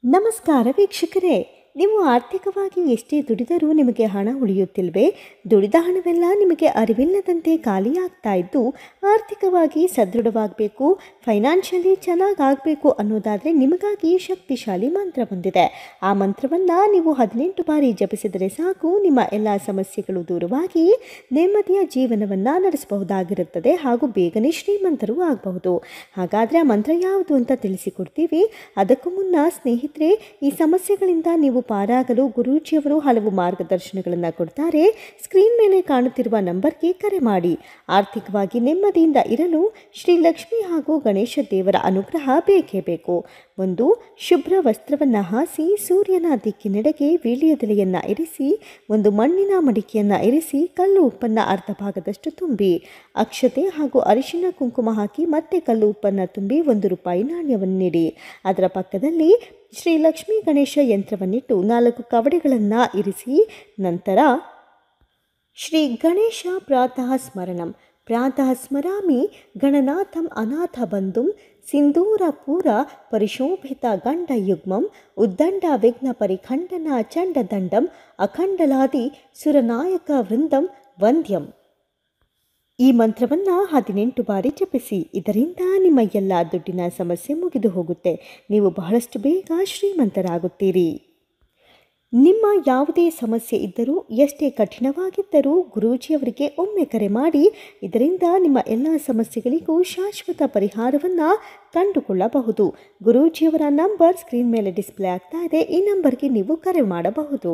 ನಮಸ್ಕಾರ ವೀಕ್ಷಕರೇ, ನೀವು ಆರ್ಥಿಕವಾಗಿ ಎಷ್ಟೇ ದುಡಿದರೂ ನಿಮಗೆ ಹಣ ಉಳಿಯುತ್ತಿಲ್ವೇ? ದುಡಿದ ಹಣವೆಲ್ಲ ನಿಮಗೆ ಅರಿವಿಲ್ಲದಂತೆ ಖಾಲಿಯಾಗ್ತಾ ಇದ್ದು ಆರ್ಥಿಕವಾಗಿ ಸದೃಢವಾಗಬೇಕು, ಫೈನಾನ್ಷಿಯಲಿ ಚೆನ್ನಾಗಾಗಬೇಕು ಅನ್ನೋದಾದರೆ ನಿಮಗಾಗಿ ಶಕ್ತಿಶಾಲಿ ಮಂತ್ರ ಬಂದಿದೆ. ಆ ಮಂತ್ರವನ್ನು ನೀವು 18 ಬಾರಿ ಜಪಿಸಿದರೆ ಸಾಕು, ನಿಮ್ಮ ಎಲ್ಲ ಸಮಸ್ಯೆಗಳು ದೂರವಾಗಿ ನೆಮ್ಮದಿಯ ಜೀವನವನ್ನು ನಡೆಸಬಹುದಾಗಿರುತ್ತದೆ ಹಾಗೂ ಬೇಗನೆ ಶ್ರೀಮಂತರು ಆಗಬಹುದು. ಹಾಗಾದರೆ ಆ ಮಂತ್ರ ಯಾವುದು ಅಂತ ತಿಳಿಸಿಕೊಡ್ತೀವಿ. ಅದಕ್ಕೂ ಮುನ್ನ ಸ್ನೇಹಿತರೆ, ಈ ಸಮಸ್ಯೆಗಳಿಂದ ನೀವು ಪಾರಾಗಲು ಗುರೂಜಿಯವರು ಹಲವು ಮಾರ್ಗದರ್ಶನಗಳನ್ನು ಕೊಡ್ತಾರೆ. ಸ್ಕ್ರೀನ್ ಮೇಲೆ ಕಾಣುತ್ತಿರುವ ನಂಬರ್ಗೆ ಕರೆ ಮಾಡಿ. ಆರ್ಥಿಕವಾಗಿ ನೆಮ್ಮದಿಯಿಂದ ಇರಲು ಶ್ರೀ ಲಕ್ಷ್ಮಿ ಹಾಗೂ ಗಣೇಶ ದೇವರ ಅನುಗ್ರಹ ಬೇಕೇ ಬೇಕು. ಒಂದು ಶುಭ್ರ ವಸ್ತ್ರವನ್ನು ಹಾಸಿ ಸೂರ್ಯನ ದಿಕ್ಕಿನೆಡೆಗೆ ವೀಳ್ಯದೆಲೆಯನ್ನು ಇರಿಸಿ, ಒಂದು ಮಣ್ಣಿನ ಮಡಿಕೆಯನ್ನು ಇರಿಸಿ, ಕಲ್ಲು ಉಪ್ಪನ್ನು ಅರ್ಧ ಭಾಗದಷ್ಟು ತುಂಬಿ, ಅಕ್ಷತೆ ಹಾಗೂ ಅರಿಶಿನ ಕುಂಕುಮ ಹಾಕಿ ಮತ್ತೆ ಕಲ್ಲು ಉಪ್ಪನ್ನು ತುಂಬಿ 1 ರೂಪಾಯಿ ನಾಣ್ಯವನ್ನು ನೀಡಿ. ಅದರ ಪಕ್ಕದಲ್ಲಿ ಶ್ರೀ ಲಕ್ಷ್ಮೀ ಗಣೇಶ ಯಂತ್ರವನ್ನಿಟ್ಟು 4 ಕವಡೆಗಳನ್ನು ಇರಿಸಿ, ನಂತರ ಶ್ರೀ ಗಣೇಶ ಪ್ರಾತಃ ಸ್ಮರಣಂ ಪ್ರಾತಃ ಸ್ಮರಾಮಿ ಗಣನಾಥಂ ಅನಾಥ ಬಂಧುಂ ಸಿಂಧೂರ ಪೂರ ಪರಿಶೋಭಿತ ಗಂಡಯುಗ್ಮಂ ಉದ್ದಂಡ ವಿಘ್ನ ಪರಿಖಂಡನ ಚಂಡದಂಡಂ ಅಖಂಡಲಾದಿ ಸುರನಾಯಕ ವೃಂದಂ ವಂದ್ಯಂ. ಈ ಮಂತ್ರವನ್ನು 18 ಬಾರಿ ಜಪಿಸಿ. ಇದರಿಂದ ನಿಮ್ಮ ಎಲ್ಲ ದುಡ್ಡಿನ ಸಮಸ್ಯೆ ಮುಗಿದು ಹೋಗುತ್ತೆ. ನೀವು ಬಹಳಷ್ಟು ಬೇಗ ಶ್ರೀಮಂತರಾಗುತ್ತೀರಿ. ನಿಮ್ಮ ಯಾವುದೇ ಸಮಸ್ಯೆ ಇದ್ದರೂ, ಎಷ್ಟೇ ಕಠಿಣವಾಗಿದ್ದರೂ ಗುರೂಜಿಯವರಿಗೆ ಒಮ್ಮೆ ಕರೆ ಮಾಡಿ. ಇದರಿಂದ ನಿಮ್ಮ ಎಲ್ಲ ಸಮಸ್ಯೆಗಳಿಗೂ ಶಾಶ್ವತ ಪರಿಹಾರವನ್ನು ಕಂಡುಕೊಳ್ಳಬಹುದು. ಗುರೂಜಿಯವರ ನಂಬರ್ ಸ್ಕ್ರೀನ್ ಮೇಲೆ ಡಿಸ್ಪ್ಲೇ ಆಗ್ತಾ ಇದೆ. ಈ ನಂಬರ್ಗೆ ನೀವು ಕರೆ ಮಾಡಬಹುದು.